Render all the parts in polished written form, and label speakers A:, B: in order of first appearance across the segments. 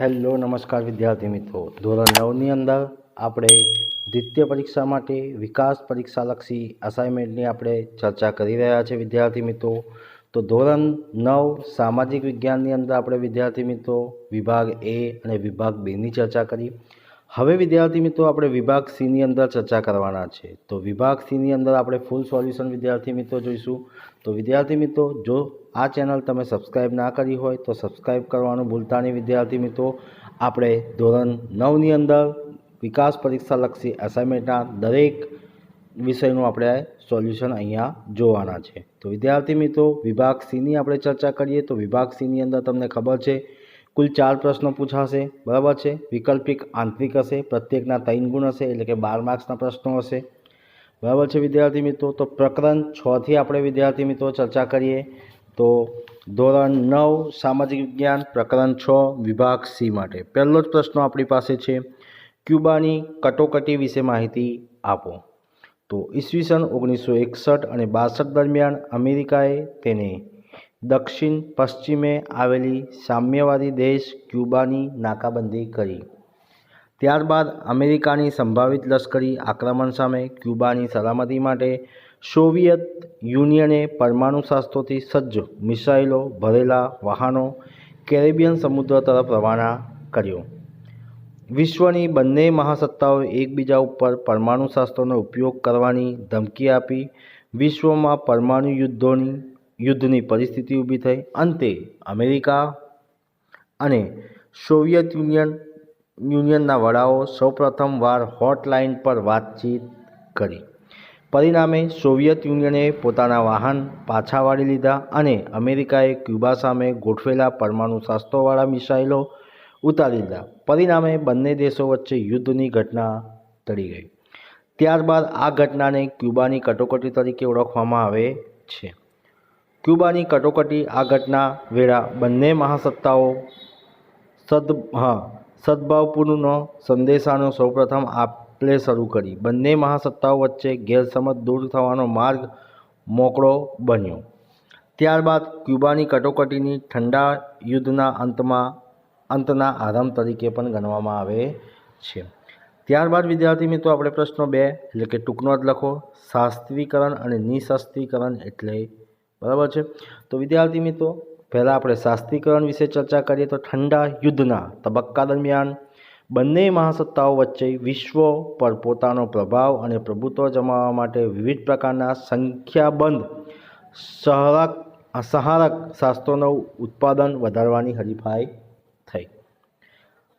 A: Hello નમસ્કાર વિદ્યાર્થી મિત્રો, ધોરણ 9ની અંદર આપણે દ્વિતીય પરીક્ષા માટે વિકાસ પરીક્ષાલક્ષી અસાઇનમેન્ટની આપણે ચર્ચા કરી રહ્યા છીએ વિદ્યાર્થી મિત્રો. તો ધોરણ 9 સામાજિક વિજ્ઞાનની અંદર આપણે વિદ્યાર્થી મિત્રો વિભાગ એ અને વિભાગ બેની ચર્ચા કરી. હવે વિદ્યાર્થી મિત્રો આપણે વિભાગ સીની અંદર ચર્ચા કરવાના છે. તો વિભાગ સીની અંદર આપણે ફૂલ સોલ્યુશન વિદ્યાર્થી મિત્રો જોઈશું. તો વિદ્યાર્થી મિત્રો, જો આ ચેનલ તમે સબસ્ક્રાઈબ ના કરી હોય તો સબસ્ક્રાઈબ કરવાનું ભૂલતા નહીં વિદ્યાર્થી મિત્રો. આપણે ધોરણ 9ની અંદર વિકાસ પરીક્ષાલક્ષી અસાઇનમેન્ટના દરેક વિષયનું આપણે સોલ્યુશન અહીંયા જોવાના છે. તો વિદ્યાર્થી મિત્રો, વિભાગ સીની આપણે ચર્ચા કરીએ તો વિભાગ સીની અંદર તમને ખબર છે કુલ 4 પ્રશ્નો પૂછાશે, બરાબર છે. વૈકલ્પિક આંતરિક હશે, પ્રત્યેકના 3 ગુણ હશે, એટલે કે 12 માર્ક્સના પ્રશ્નો હશે, બરાબર છે વિદ્યાર્થી મિત્રો. તો પ્રકરણ 6થી આપણે વિદ્યાર્થી મિત્રો ચર્ચા કરીએ તો ધોરણ 9 સામાજિક વિજ્ઞાન પ્રકરણ 6 વિભાગ સી માટે પહેલો જ પ્રશ્ન આપણી પાસે છે, ક્યુબાની કટોકટી વિશે માહિતી આપો. તો ઈસવીસન 1961 અને 62 દરમિયાન અમેરિકાએ તેને દક્ષિણ પશ્ચિમે આવેલી સામ્યવાદી દેશ ક્યુબાની નાકાબંધી કરી. ત્યારબાદ અમેરિકાની સંભવિત લશ્કરી આક્રમણ સામે ક્યુબાની સલામતી માટે સોવિયત યુનિયને પરમાણુ શસ્ત્રોથી સજ્જ મિસાઇલો ભરેલા વાહનો કેરેબિયન સમુદ્ર તરફ રવાના કર્યો. વિશ્વની બંને મહાસત્તાઓએ એકબીજા ઉપર પરમાણુ શસ્ત્રોનો ઉપયોગ કરવાની ધમકી આપી વિશ્વમાં પરમાણુ યુદ્ધની પરિસ્થિતિ ઊભી થઈ. અંતે અમેરિકા અને સોવિયત યુનિયનના વડાઓ સૌપ્રથમ વાર હોટલાઇન પર વાતચીત કરી. પરિણામે સોવિયત યુનિયને પોતાના વાહન પાછા વાળી લીધા અને અમેરિકાએ ક્યુબા સામે ગોઠવેલા પરમાણુ શસ્ત્રોવાળા મિસાઇલો ઉતારી દીધા. પરિણામે બંને દેશો વચ્ચે યુદ્ધની ઘટના ટળી ગઈ. ત્યારબાદ આ ઘટનાને ક્યુબાની કટોકટી તરીકે ઓળખવામાં આવે છે. ક્યુબાની કટોકટી આ ઘટના વેળા બંને મહાસત્તાઓ સદભાવપૂર્ણ સંદેશાનો સૌપ્રથમ આપલે શરૂ કરી. બંને મહાસત્તાઓ વચ્ચે ગેરસમજ દૂર થવાનો માર્ગ મોકળો બન્યો. ત્યારબાદ ક્યુબાની કટોકટીની ઠંડા યુદ્ધના અંતના આરંભ તરીકે પણ ગણવામાં આવે છે. ત્યારબાદ વિદ્યાર્થી મિત્રો આપણે પ્રશ્ન 2 એટલે કે ટૂંકનો જ લખો, શાસ્ત્રીકરણ અને નિશાસ્ત્રીકરણ એટલે, બરાબર છે. તો વિદ્યાર્થી મિત્રો પહેલાં આપણે શાસ્ત્રીકરણ વિશે ચર્ચા કરીએ તો ઠંડા યુદ્ધના તબક્કા દરમિયાન બંને મહાસત્તાઓ વચ્ચે વિશ્વ પર પોતાનો પ્રભાવ અને પ્રભુત્વ જમાવવા માટે વિવિધ પ્રકારના સંખ્યાબંધ સહારક શાસ્ત્રોનું ઉત્પાદન વધારવાની હરીફાઈ થઈ.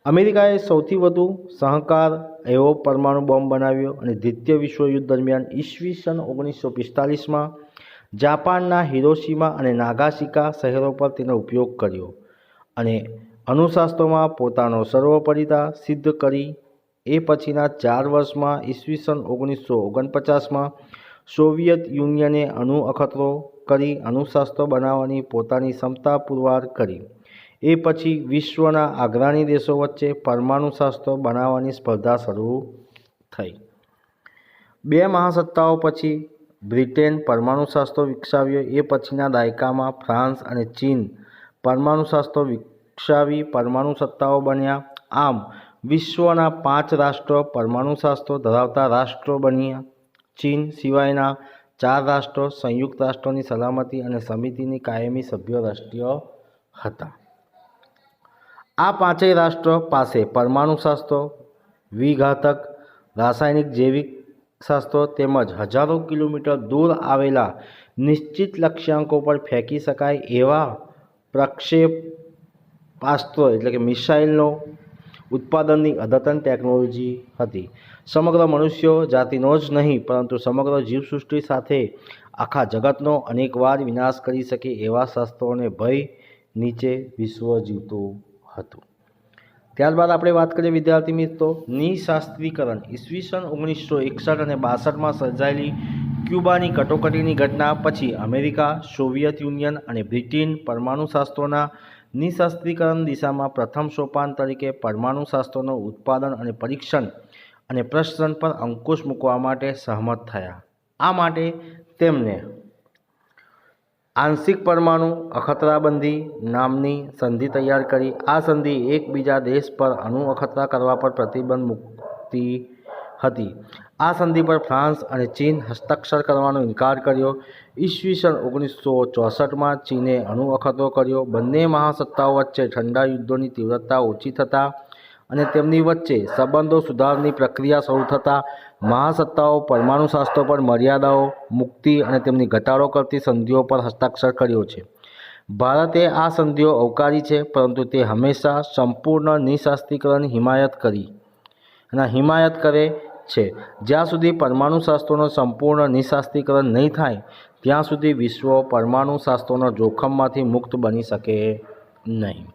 A: અમેરિકાએ સૌથી વધુ સહકાર એવો પરમાણુ બોમ્બ બનાવ્યો અને દ્વિતીય વિશ્વયુદ્ધ દરમિયાન ઈસવીસન 1945માં જાપાનના હિરોશિમા અને નાગાસાકી શહેરો પર તેનો ઉપયોગ કર્યો અને અણુશાસ્ત્રોમાં પોતાનો સર્વોપરીતા સિદ્ધ કરી. એ પછીના 4 વર્ષમાં ઈસવીસન 1949માં સોવિયત યુનિયને અણુ અખતરો કરી અણુશાસ્ત્રો બનાવવાની પોતાની ક્ષમતા પુરવાર કરી. એ પછી વિશ્વના અગ્રણી દેશો વચ્ચે પરમાણુ શસ્ત્રો બનાવવાની સ્પર્ધા શરૂ થઈ. 2 મહાસત્તાઓ પછી બ્રિટેન પરમાણુ શસ્ત્રો વિકસાવ્યો. એ પછીના દાયકામાં ફ્રાન્સ અને ચીન પરમાણુ શસ્ત્રો વિકસાવી પરમાણુ સત્તાઓ બન્યા. આમ વિશ્વના 5 રાષ્ટ્રો પરમાણુ શસ્ત્રો ધરાવતા રાષ્ટ્રો બન્યા. ચીન સિવાયના 4 રાષ્ટ્રો સંયુક્ત રાષ્ટ્રોની સલામતી અને સમિતિની કાયમી સભ્ય રાષ્ટ્રો હતા. આ 5 રાષ્ટ્રો પાસે પરમાણુ શસ્ત્રો, વિઘાતક રાસાયણિક જૈવિક શસ્ત્રો તેમજ હજારો કિલોમીટર દૂર આવેલા નિશ્ચિત લક્ષ્યાંકો પર ફેંકી શકાય એવા પ્રક્ષેપાસ્ત્રો એટલે કે મિસાઇલનો ઉત્પાદનની અદ્યતન ટેકનોલોજી હતી. સમગ્ર મનુષ્ય જાતિનો જ નહીં પરંતુ સમગ્ર જીવસૃષ્ટિ સાથે આખા જગતનો અનેકવાર વિનાશ કરી શકે એવા શસ્ત્રોને ભય નીચે વિશ્વ જીવતું હતું. ત્યારબાદ આપણે વાત કરીએ વિદ્યાર્થી મિત્રો નિશાસ્ત્રીકરણ. ઈસવીસન 1961 અને 62માં સર્જાયેલી ક્યુબાની કટોકટીની ઘટના પછી અમેરિકા, સોવિયત યુનિયન અને બ્રિટન પરમાણુ શસ્ત્રોના નિશાસ્ત્રીકરણ દિશામાં પ્રથમ સોપાન તરીકે પરમાણુ શસ્ત્રોનું ઉત્પાદન અને પરીક્ષણ અને પ્રસરણ પર અંકુશ મૂકવા માટે સહમત થયા. આ માટે તેમને આંશિક પરમાણુ અખતરાબંધી નામની સંધિ તૈયાર કરી। આ સંધિ એકબીજા દેશ પર અણુ અખતરા કરવા પર પ્રતિબંધ મૂકતી હતી। આ સંધિ પર ફ્રાન્સ અને ચીન હસ્તાક્ષર કરવાનો ઇનકાર કર્યો। ઈસવીસન 1964માં ચીને અણુ અખતરો કર્યો। બંને મહાસત્તાઓ વચ્ચે ઠંડા યુદ્ધોની તીવ્રતા ઓછી થતાં અને તેમની વચ્ચે સંબંધો સુધારવાની પ્રક્રિયા શરૂ થતાં મહાસત્તાઓ પરમાણુ શાસ્ત્રો પર મર્યાદાઓ મુક્તિ અને તેમની ઘટાડો કરતી સંધિઓ પર હસ્તાક્ષર કર્યો છે। ભારતે આ સંધિઓ આવકારી છે, પરંતુ તે હંમેશા સંપૂર્ણ નિઃશાસ્ત્રીકરણની હિમાયત કરે છે। જ્યાં સુધી પરમાણુ શાસ્ત્રોનો સંપૂર્ણ નિઃશાસ્ત્રીકરણ નહીં થાય ત્યાં સુધી વિશ્વ પરમાણુ શાસ્ત્રોના જોખમમાંથી મુક્ત બની શકે નહીં।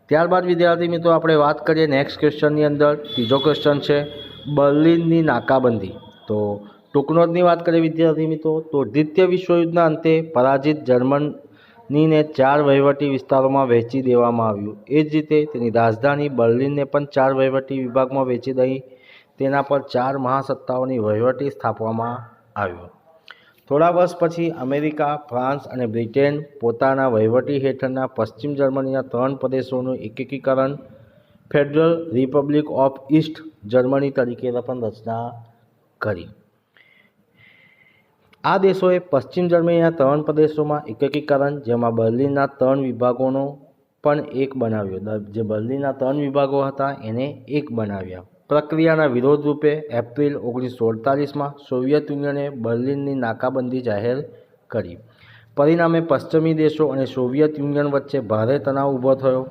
A: ત્યારબાદ વિદ્યાર્થી મિત્રો આપણે વાત કરીએ નેક્સ્ટ ક્વેશ્ચનની અંદર। ત્રીજો ક્વેશ્ચન છે બર્લિનની નાકાબંધી। તો ટૂંક નોંધની વાત કરીએ વિદ્યાર્થી મિત્રો તો દ્વિતીય વિશ્વયુદ્ધના અંતે પરાજિત જર્મનીને 4 વહીવટી વિસ્તારોમાં વહેંચી દેવામાં આવ્યું। એ જ રીતે તેની રાજધાની બર્લિનને પણ 4 વહીવટી વિભાગમાં વહેંચી દઈ તેના પર 4 મહાસત્તાઓની વહીવટી સ્થાપવામાં આવ્યો। થોડા વર્ષ પછી અમેરિકા, ફ્રાન્સ અને બ્રિટેન પોતાના વહીવટી હેઠળના પશ્ચિમ જર્મનીના 3 પ્રદેશોનું એકીકરણ federal Republic of East Germany તરીકે પણ રચના કરી। આ દેશોએ પશ્ચિમ જર્મનીના 3 પ્રદેશોમાં એકીકરણ જેમાં બર્લિનના 3 વિભાગોનો પણ એક બનાવ્યો। જે બર્લિનના 3 વિભાગો હતા એને એક બનાવ્યા। પ્રક્રિયાના વિરોધ રૂપે એપ્રિલ 1948માં સોવિયત યુનિયને બર્લિનની નાકાબંધી જાહેર કરી। પરિણામે પશ્ચિમી દેશો અને સોવિયત યુનિયન વચ્ચે ભારે તણાવ ઊભો થયો।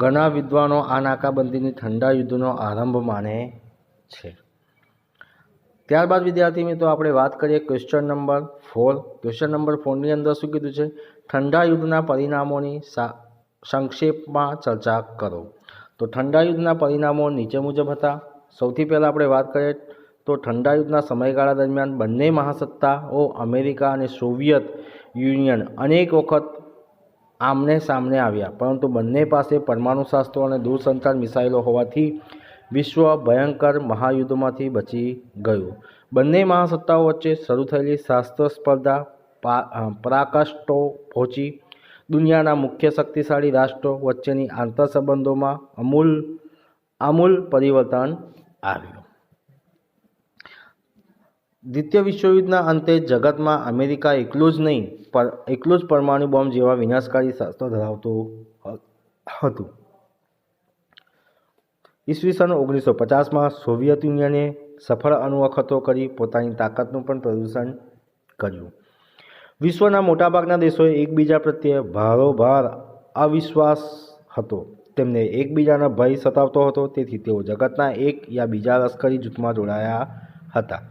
A: ઘણા વિદ્વાનો આ નાકાબંધીની ઠંડા યુદ્ધનો આરંભ માને છે। ત્યારબાદ વિદ્યાર્થી મિત્રો આપણે વાત કરીએ ક્વેશ્ચન નંબર 4। ક્વેશ્ચન નંબર 4ની અંદર શું કીધું છે? ઠંડા યુદ્ધના પરિણામોની સંક્ષેપમાં ચર્ચા કરો। તો ઠંડા યુદ્ધના પરિણામો નીચે મુજબ હતા। સૌથી પહેલાં આપણે વાત કરીએ તો ઠંડા યુદ્ધના સમયગાળા દરમિયાન બંને મહાસત્તાઓ અમેરિકા અને સોવિયત યુનિયન અનેક વખત આમને સામને આવ્યા, પરંતુ બંને પાસે પરમાણુ શાસ્ત્રો અને દૂરસંચાર મિસાઇલો હોવાથી વિશ્વ ભયંકર મહાયુદ્ધમાંથી બચી ગયું। બંને મહાસત્તાઓ વચ્ચે શરૂ થયેલી શાસ્ત્ર સ્પર્ધા પરાકાષ્ઠો પહોંચી। દુનિયાના મુખ્ય શક્તિશાળી રાષ્ટ્રો વચ્ચેની આંતરસંબંધોમાં આમૂલ પરિવર્તન આવ્યું। દ્વિતીય વિશ્વયુદ્ધના અંતે જગતમાં અમેરિકા એકલું જ પરમાણુ બોમ્બ જેવા વિનાશકારી શસ્ત્રો ધરાવતું હતું। ઈસવીસન 1950માં સોવિયત યુનિયને સફળ અણુ અખતરો કરી પોતાની તાકાતનું પણ પ્રદર્શન કર્યું। વિશ્વના મોટાભાગના દેશોએ એકબીજા પ્રત્યે ભારોભાર અવિશ્વાસ હતો। તેમને એકબીજાનો ભય સતાવતો હતો, તેથી તેઓ જગતના એક યા બીજા લશ્કરી જૂથમાં જોડાયા હતા।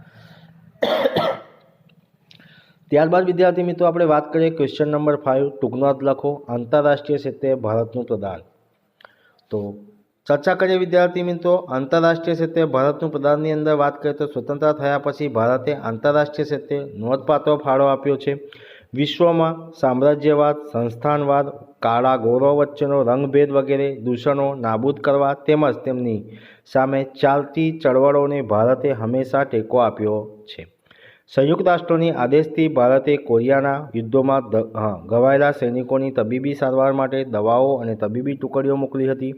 A: ત્યારબાદ વિદ્યાર્થી મિત્રો આપણે વાત કરીએ ક્વેશ્ચન નંબર 5। ટૂંક નોંધ લખો। આંતરરાષ્ટ્રીય ક્ષેત્રે ભારતનું પ્રદાન। તો ચર્ચા કરીએ વિદ્યાર્થી મિત્રો આંતરરાષ્ટ્રીય ક્ષેત્રે ભારતનું પ્રદાનની અંદર વાત કરીએ તો સ્વતંત્ર થયા પછી ભારતે આંતરરાષ્ટ્રીય ક્ષેત્રે નોંધપાત્ર ફાળો આપ્યો છે। વિશ્વમાં સામ્રાજ્યવાદ, સંસ્થાનવાદ, કાળા ગૌરવ વચ્ચેનો રંગભેદ વગેરે દૂષણો નાબૂદ કરવા તેમજ તેમની સામે ચાલતી ચળવળોને ભારતે હંમેશા ટેકો આપ્યો છે। સંયુક્ત રાષ્ટ્રોની આદેશથી ભારતે કોરિયાના યુદ્ધોમાં ઘવાયેલા સૈનિકોની તબીબી સારવાર માટે દવાઓ અને તબીબી ટુકડીઓ મોકલી હતી।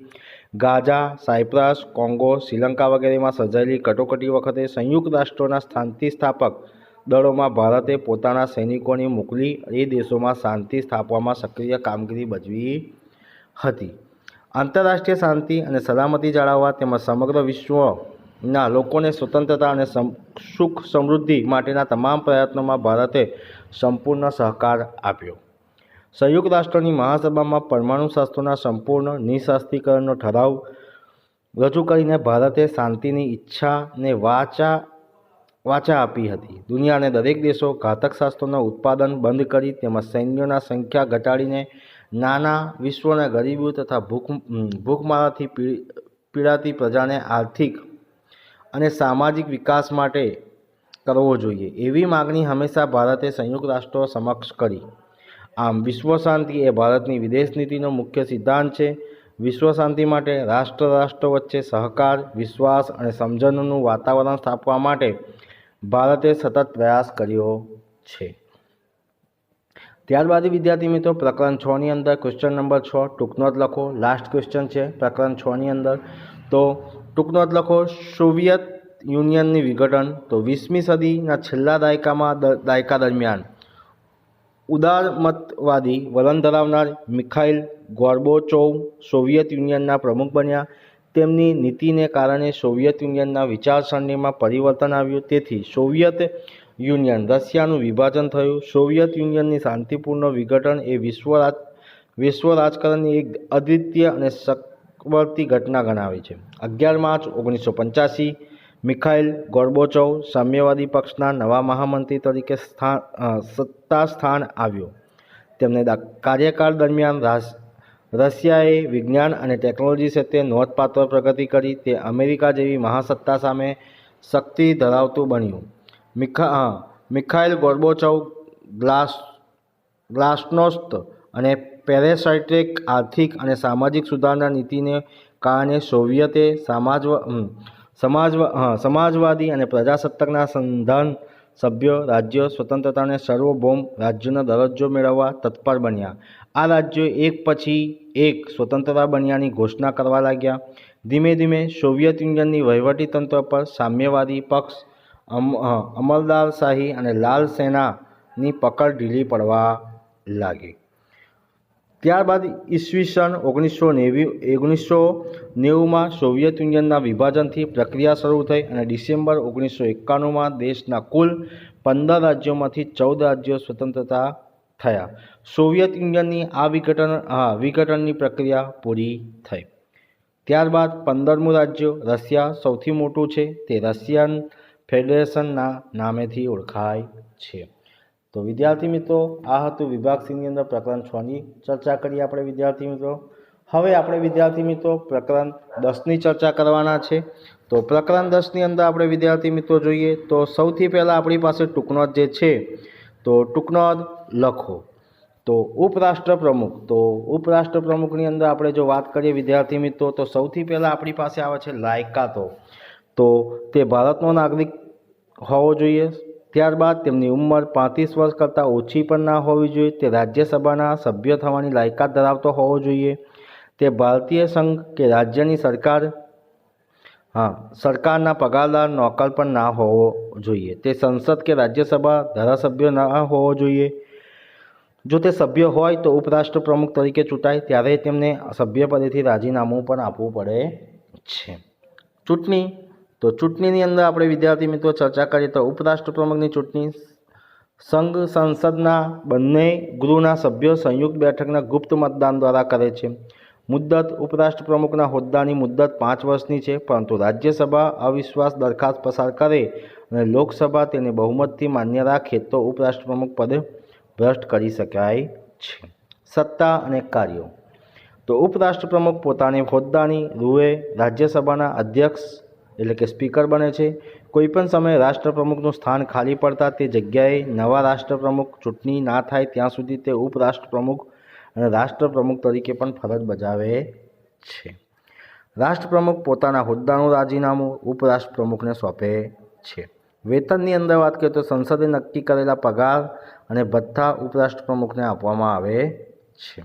A: ગાઝા, સાયપ્રસ, કોંગો, શ્રીલંકા વગેરેમાં સર્જાયેલી કટોકટી વખતે સંયુક્ત રાષ્ટ્રોના શાંતિ સ્થાપક દળોમાં ભારતે પોતાના સૈનિકોને મોકલી એ દેશોમાં શાંતિ સ્થાપવામાં સક્રિય કામગીરી ભજવી હતી। આંતરરાષ્ટ્રીય શાંતિ અને સલામતી જાળવવા તેમજ સમગ્ર વિશ્વના લોકોને સ્વતંત્રતા અને સુખ સમૃદ્ધિ માટેના તમામ પ્રયત્નોમાં ભારતે સંપૂર્ણ સહકાર આપ્યો। સંયુક્ત રાષ્ટ્રોની મહાસભામાં પરમાણુ શાસ્ત્રોના સંપૂર્ણ નિઃશાસ્ત્રીકરણનો ઠરાવ રજૂ કરીને ભારતે શાંતિની ઈચ્છાને વાચા આપી હતી। દુનિયાના દરેક દેશો ઘાતક શાસ્ત્રોનું ઉત્પાદન બંધ કરી તેમજ સૈન્યોના સંખ્યા ઘટાડીને નાના વિશ્વના ગરીબી તથા ભૂખમારાથી પીડાતી પ્રજાને આર્થિક અને સામાજિક વિકાસ માટે કરવો જોઈએ એવી માગણી હંમેશા ભારતે સંયુક્ત રાષ્ટ્રો સમક્ષ કરી। આમ વિશ્વ શાંતિ એ ભારતની વિદેશ નીતિનો મુખ્ય સિદ્ધાંત છે। વિશ્વ શાંતિ માટે રાષ્ટ્રો વચ્ચે સહકાર, વિશ્વાસ અને સમજણનું વાતાવરણ સ્થાપવા માટે ભારતે સતત પ્રયાસ કર્યો છે। ત્યારબાદ વિદ્યાર્થી મિત્રો પ્રકરણ 6 ની અંદર ક્વેશ્ચન નંબર 6 ટૂંકનોટ લખો. લાસ્ટ ક્વેશ્ચન છે પ્રકરણ 6 ની અંદર. તો ટૂંકનોટ લખો. સોવિયત યુનિયનની વિઘટન. તો 20મી સદીના છેલ્લા દાયકા દરમિયાન ઉદારમતવાદી વલણ ધરાવનાર મિખાઇલ ગોર્બોચોવ સોવિયત યુનિયનના પ્રમુખ બન્યા. તેમની નીતિને કારણે સોવિયત યુનિયનના વિચારસરણીમાં પરિવર્તન આવ્યું. તેથી સોવિયત યુનિયન રશિયાનું વિભાજન થયું. સોવિયત યુનિયનની શાંતિપૂર્ણ વિઘટન એ વિશ્વ રાજકારણની એક અદ્વિતીય અને સકવર્તી ઘટના ગણાવી છે. 11 માર્ચ 1985 મિખાઇલ ગોર્બોચોવ સામ્યવાદી પક્ષના નવા મહામંત્રી તરીકે સત્તા સ્થાન આવ્યો. તેમને કાર્યકાળ દરમિયાન રશિયાએ વિજ્ઞાન અને ટેકનોલોજી ક્ષેત્રે નોંધપાત્ર પ્રગતિ કરી. તે અમેરિકા જેવી મહાસત્તા સામે શક્તિ ધરાવતું બન્યું. મિખાઇલ ગોર્બોચોવ ગ્લાસ્નોસ્ત અને પેરેસાઇટ્રિક આર્થિક અને સામાજિક સુધારણા નીતિને કારણે સોવિયતે સમાજવાદી અને પ્રજાસત્તાકના સંધાન સભ્ય રાજ્યો સ્વતંત્રતાને સાર્વભૌમ રાજ્યનો દરજ્જો મેળવવા તત્પર બન્યા. આ રાજ્યો એક પછી એક સ્વતંત્રતા બન્યાની ઘોષણા કરવા લાગ્યા. ધીમે ધીમે સોવિયત યુનિયનની વહીવટીતંત્ર પર સામ્યવાદી પક્ષ, અમલદારશાહી અને લાલ સેનાની પકડ ઢીલી પડવા લાગી. ત્યારબાદ ઈસવીસન 1990માં સોવિયત યુનિયનના વિભાજનથી પ્રક્રિયા શરૂ થઈ અને ડિસેમ્બર 1991માં દેશના કુલ 15 રાજ્યોમાંથી 14 રાજ્યો સ્વતંત્રતા થયા. સોવિયત યુનિયનની આ વિઘટનની પ્રક્રિયા પૂરી થઈ. ત્યારબાદ 15મું રાજ્ય રશિયા સૌથી મોટું છે. તે રશિયન ફેડરેશનના નામેથી ઓળખાય છે. તો વિદ્યાર્થી મિત્રો, આ હતું વિભાગ C ની અંદર પ્રકરણ 6ની ચર્ચા કરી આપણે વિદ્યાર્થી મિત્રો. હવે આપણે વિદ્યાર્થી મિત્રો પ્રકરણ 10ની ચર્ચા કરવાના છે. તો પ્રકરણ 10ની અંદર આપણે વિદ્યાર્થી મિત્રો જોઈએ તો સૌથી પહેલાં આપણી પાસે ટૂંકનોટ જે છે તો ટૂંકનોટ લખો. તો ઉપરાષ્ટ્ર પ્રમુખ. તો ઉપરાષ્ટ્ર પ્રમુખની અંદર આપણે જો વાત કરીએ વિદ્યાર્થી મિત્રો તો સૌથી પહેલાં આપણી પાસે આવે છે લાયકાતો. તો તે ભારતનો નાગરિક હોવો જોઈએ. ત્યારબાદ તેમની ઉંમર 35 વર્ષ કરતાં ઓછી પણ ના હોવી જોઈએ. તે રાજ્યસભાના સભ્ય થવાની લાયકાત ધરાવતો હોવો જોઈએ. તે ભારતીય સંઘ કે રાજ્યની સરકારના પગારદાર નોકર પણ ના હોવો જોઈએ. તે સંસદ કે રાજ્યસભા ધારાસભ્ય ના હોવો જોઈએ. જો તે સભ્ય હોય તો ઉપરાષ્ટ્ર પ્રમુખ તરીકે ચૂંટાય ત્યારે તેમને સભ્યપદેથી રાજીનામું પણ આપવું પડે છે. ચૂંટણી. તો ચૂંટણીની અંદર આપણે વિદ્યાર્થી મિત્રો ચર્ચા કરીએ તો ઉપરાષ્ટ્ર પ્રમુખની ચૂંટણી સંઘ સંસદના બંને ગૃહના સભ્યો સંયુક્ત બેઠકના ગુપ્ત મતદાન દ્વારા કરે છે. મુદ્દત. ઉપરાષ્ટ્ર પ્રમુખના હોદ્દાની મુદ્દત 5 વર્ષની છે, પરંતુ રાજ્યસભા અવિશ્વાસ દરખાસ્ત પસાર કરે અને લોકસભા તેને બહુમતથી માન્ય રાખે તો ઉપરાષ્ટ્ર પ્રમુખ પદ ભ્રષ્ટ કરી શકાય છે. સત્તા અને કાર્યો. તો ઉપરાષ્ટ્ર પ્રમુખ પોતાની હોદ્દાની રૂએ રાજ્યસભાના અધ્યક્ષ એટલે કે સ્પીકર બને છે. કોઈપણ સમયે રાષ્ટ્રપ્રમુખનું સ્થાન ખાલી પડતા તે જગ્યાએ નવા રાષ્ટ્રપ્રમુખ ચૂંટણી ના થાય ત્યાં સુધી તે ઉપરાષ્ટ્રપ્રમુખ અને રાષ્ટ્રપ્રમુખ તરીકે પણ ફરજ બજાવે છે. રાષ્ટ્રપ્રમુખ પોતાના હોદ્દાનું રાજીનામું ઉપરાષ્ટ્રપ્રમુખને સોંપે છે. વેતનની અંદર વાત કરીએ તો સંસદે નક્કી કરેલા પગાર અને ભથ્થા ઉપરાષ્ટ્રપ્રમુખને આપવામાં આવે છે.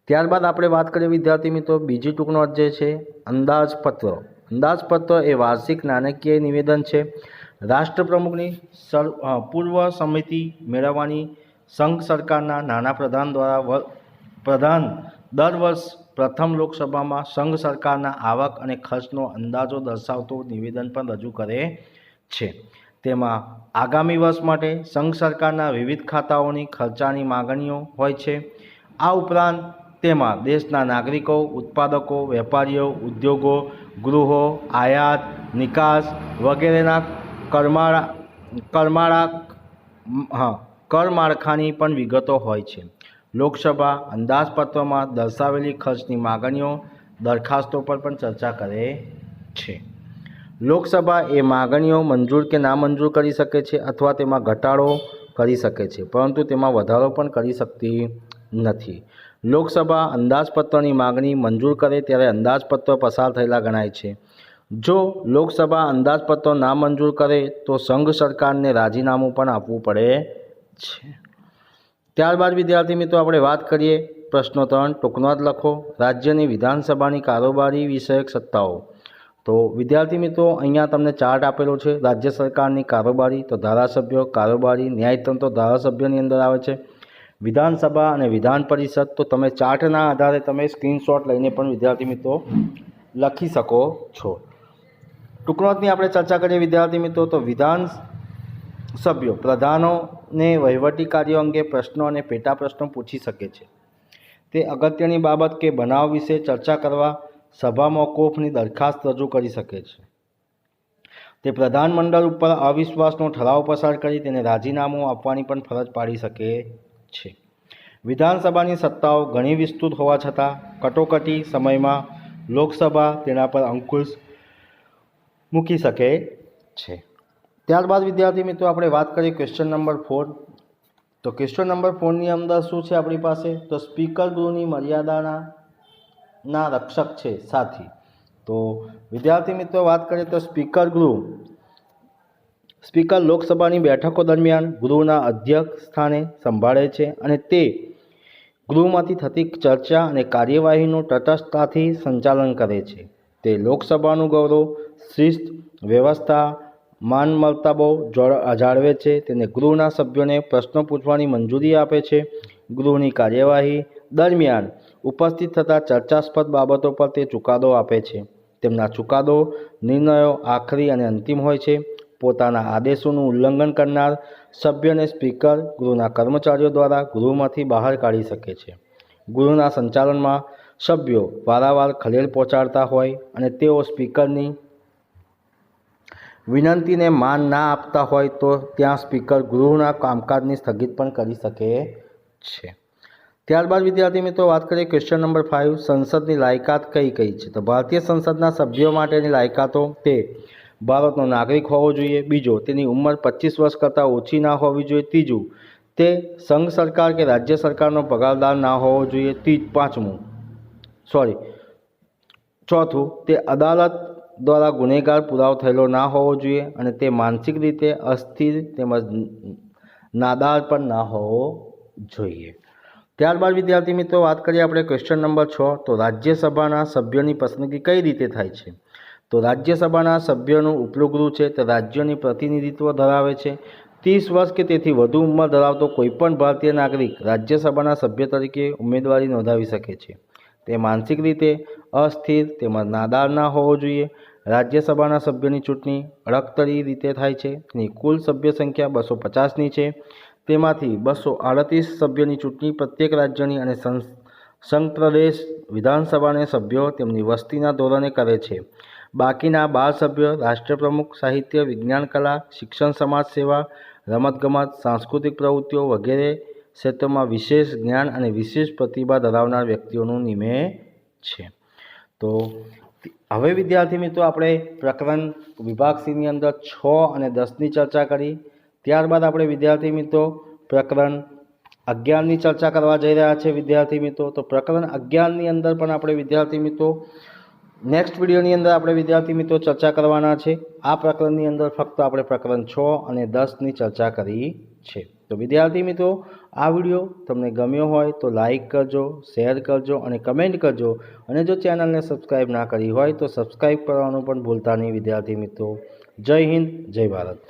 A: ત્યારબાદ આપણે વાત કરીએ વિદ્યાર્થી મિત્રો બીજી ટૂંકનોટ જે છે અંદાજપત્ર. અંદાજપત્ર એ વાર્ષિક નાણાકીય નિવેદન છે. રાષ્ટ્રપ્રમુખની પૂર્વ સંમતિ મેળવવાની સંઘ સરકારના નાણાં પ્રધાન દ્વારા દર વર્ષ પ્રથમ લોકસભામાં સંઘ સરકારના આવક અને ખર્ચનો અંદાજો દર્શાવતું નિવેદન પણ રજૂ કરે છે. તેમાં આગામી વર્ષ માટે સંઘ સરકારના વિવિધ ખાતાઓની ખર્ચાની માગણીઓ હોય છે. આ ઉપરાંત તેમાં દેશના નાગરિકો, ઉત્પાદકો, વેપારીઓ, ઉદ્યોગો, ગૃહો, આયાત, નિકાસ વગેરેના કર માળખાની પણ વિગતો હોય છે. લોકસભા અંદાજપત્રમાં દર્શાવેલી ખર્ચની માગણીઓ, દરખાસ્તો પર પણ ચર્ચા કરે છે. લોકસભા એ માગણીઓ મંજૂર કે નામંજૂર કરી શકે છે અથવા તેમાં ઘટાડો કરી શકે છે, પરંતુ તેમાં વધારો પણ કરી શકતી નથી. લોકસભા અંદાજપત્રની માગણી મંજૂર કરે ત્યારે અંદાજપત્ર પસાર થયેલા ગણાય છે. જો લોકસભા અંદાજપત્ર નામંજૂર કરે તો સંઘ સરકારને રાજીનામું પણ આપવું પડે છે. ત્યારબાદ વિદ્યાર્થી મિત્રો આપણે વાત કરીએ પ્રશ્નો 3 ટૂંકનોંધ લખો રાજ્યની વિધાનસભાની કારોબારી વિષયક સત્તાઓ। તો વિદ્યાર્થી મિત્રો અહીંયા તમને ચાર્ટ આપેલો છે રાજ્ય સરકારની કારોબારી તો ધારાસભ્યો કારોબારી ન્યાયતંત્ર ધારાસભ્યની અંદર આવે છે વિધાનસભા અને વિધાન પરિષદ તો તમે ચાર્ટના આધારે તમે સ્ક્રીનશોટ લઈને પણ વિદ્યાર્થી મિત્રો લખી શકો છો। ટૂંકનોંધની આપણે ચર્ચા કરીએ વિદ્યાર્થી મિત્રો તો વિધાન સભ્યો પ્રધાનોને વહીવટી કાર્યો અંગે પ્રશ્નો અને પેટા પ્રશ્નો પૂછી શકે છે। તે અગત્યની બાબત કે બનાવ વિશે ચર્ચા કરવા સભા મોકૂફની દરખાસ્ત રજૂ કરી શકે છે। તે પ્રધાનમંડળ ઉપર અવિશ્વાસનો ઠરાવ પસાર કરી તેને રાજીનામું આપવાની પણ ફરજ પાડી શકે છે। વિધાનસભાની સત્તાઓ ઘણી વિસ્તૃત હોવા છતાં કટોકટી સમયમાં લોકસભા તેના પર અંકુશ મૂકી શકે છે। ત્યારબાદ વિદ્યાર્થી મિત્રો આપણે વાત કરીએ ક્વેશ્ચન નંબર 4 તો ક્વેશ્ચન નંબર 4ની અંદર શું છે આપણી પાસે તો સ્પીકર ગૃહની મર્યાદાના રક્ષક છે સાથી। તો વિદ્યાર્થી મિત્રો વાત કરીએ તો સ્પીકર લોકસભાની બેઠકો દરમિયાન ગૃહના અધ્યક્ષ સ્થાને સંભાળે છે અને તે ગૃહમાંથી થતી ચર્ચા અને કાર્યવાહીનું તટસ્થતાથી સંચાલન કરે છે। તે લોકસભાનું ગૌરવ શિસ્ત વ્યવસ્થા માન મર્તબો જાળવે છે તેને ગૃહના સભ્યોને પ્રશ્નો પૂછવાની મંજૂરી આપે છે ગૃહની કાર્યવાહી દરમિયાન ઉપસ્થિત થતા ચર્ચાસ્પદ બાબતો પર તે ચુકાદો આપે છે તેમના ચુકાદો નિર્ણયો આખરી અને અંતિમ હોય છે। પોતાના આદેશોનું ઉલ્લંઘન કરનાર સભ્યને સ્પીકર ગૃહના કર્મચારીઓ દ્વારા ગૃહમાંથી બહાર કાઢી શકે છે। ગૃહના સંચાલનમાં સભ્યો વારંવાર ખલેલ પહોંચાડતા હોય અને તેઓ સ્પીકરની વિનંતીને માન ના આપતા હોય તો ત્યાં સ્પીકર ગૃહના કામકાજને સ્થગિત પણ કરી શકે છે। ત્યારબાદ વિદ્યાર્થી મિત્રો વાત કરીએ ક્વેશ્ચન નંબર 5 સંસદની લાયકાત કઈ કઈ છે તો ભારતીય સંસદના સભ્યો માટેની લાયકાતો તે ભારતનો નાગરિક હોવો જોઈએ બીજો તેની ઉંમર 25 વર્ષ કરતાં ઓછી ના હોવી જોઈએ ત્રીજું તે સંઘ સરકાર કે રાજ્ય સરકારનો પગારદાર ના હોવો જોઈએ ચોથું તે અદાલત દ્વારા ગુનેગાર પુરાવો થયેલો ના હોવો જોઈએ અને તે માનસિક રીતે અસ્થિર તેમજ નાદાર પણ ના હોવો જોઈએ। ત્યારબાદ વિદ્યાર્થી મિત્રો વાત કરીએ આપણે ક્વેશ્ચન નંબર 6 તો રાજ્યસભાના સભ્યોની પસંદગી કઈ રીતે થાય છે તો રાજ્યસભાના સભ્યોનું ઉપલું ગૃહ છે તે રાજ્યોની પ્રતિનિધિત્વ ધરાવે છે 30 વર્ષ કે તેથી વધુ ઉંમર ધરાવતો કોઈપણ ભારતીય નાગરિક રાજ્યસભાના સભ્ય તરીકે ઉમેદવારી નોંધાવી શકે છે। તે માનસિક રીતે અસ્થિર તેમજ નાદાર ના હોવો જોઈએ। રાજ્યસભાના સભ્યોની ચૂંટણી અડકતરી રીતે થાય છે તેની કુલ સભ્ય સંખ્યા 250ની છે તેમાંથી 238 સભ્યોની ચૂંટણી પ્રત્યેક રાજ્યની અને સંઘ પ્રદેશ વિધાનસભાના સભ્યો તેમની વસ્તીના ધોરણે કરે છે। બાકીના 12 સભ્યો રાષ્ટ્રપ્રમુખ સાહિત્ય વિજ્ઞાન કલા શિક્ષણ સમાજ સેવા રમતગમત સાંસ્કૃતિક પ્રવૃત્તિઓ વગેરે ક્ષેત્રોમાં વિશેષ જ્ઞાન અને વિશેષ પ્રતિભા ધરાવનાર વ્યક્તિઓનું નિમે છે। તો હવે વિદ્યાર્થી મિત્રો આપણે પ્રકરણ વિભાગ સીની અંદર 6 અને 10ની ચર્ચા કરી ત્યારબાદ આપણે વિદ્યાર્થી મિત્રો પ્રકરણ 11ની ચર્ચા કરવા જઈ રહ્યા છે વિદ્યાર્થી મિત્રો તો પ્રકરણ 11ની અંદર પણ આપણે વિદ્યાર્થી મિત્રો નેક્સ્ટ વિડીયોની અંદર આપણે વિદ્યાર્થી મિત્રો ચર્ચા કરવાના છે। આ પ્રકરણની અંદર ફક્ત આપણે પ્રકરણ 6 અને 10ની ચર્ચા કરી છે। તો વિદ્યાર્થી મિત્રો આ વિડીયો તમને ગમ્યો હોય તો લાઈક કરજો શેર કરજો અને કમેન્ટ કરજો અને જો ચેનલને સબસ્ક્રાઈબ ના કરી હોય તો સબસ્ક્રાઈબ કરવાનું પણ ભૂલતા નહીં વિદ્યાર્થી મિત્રો। જય હિન્દ જય ભારત।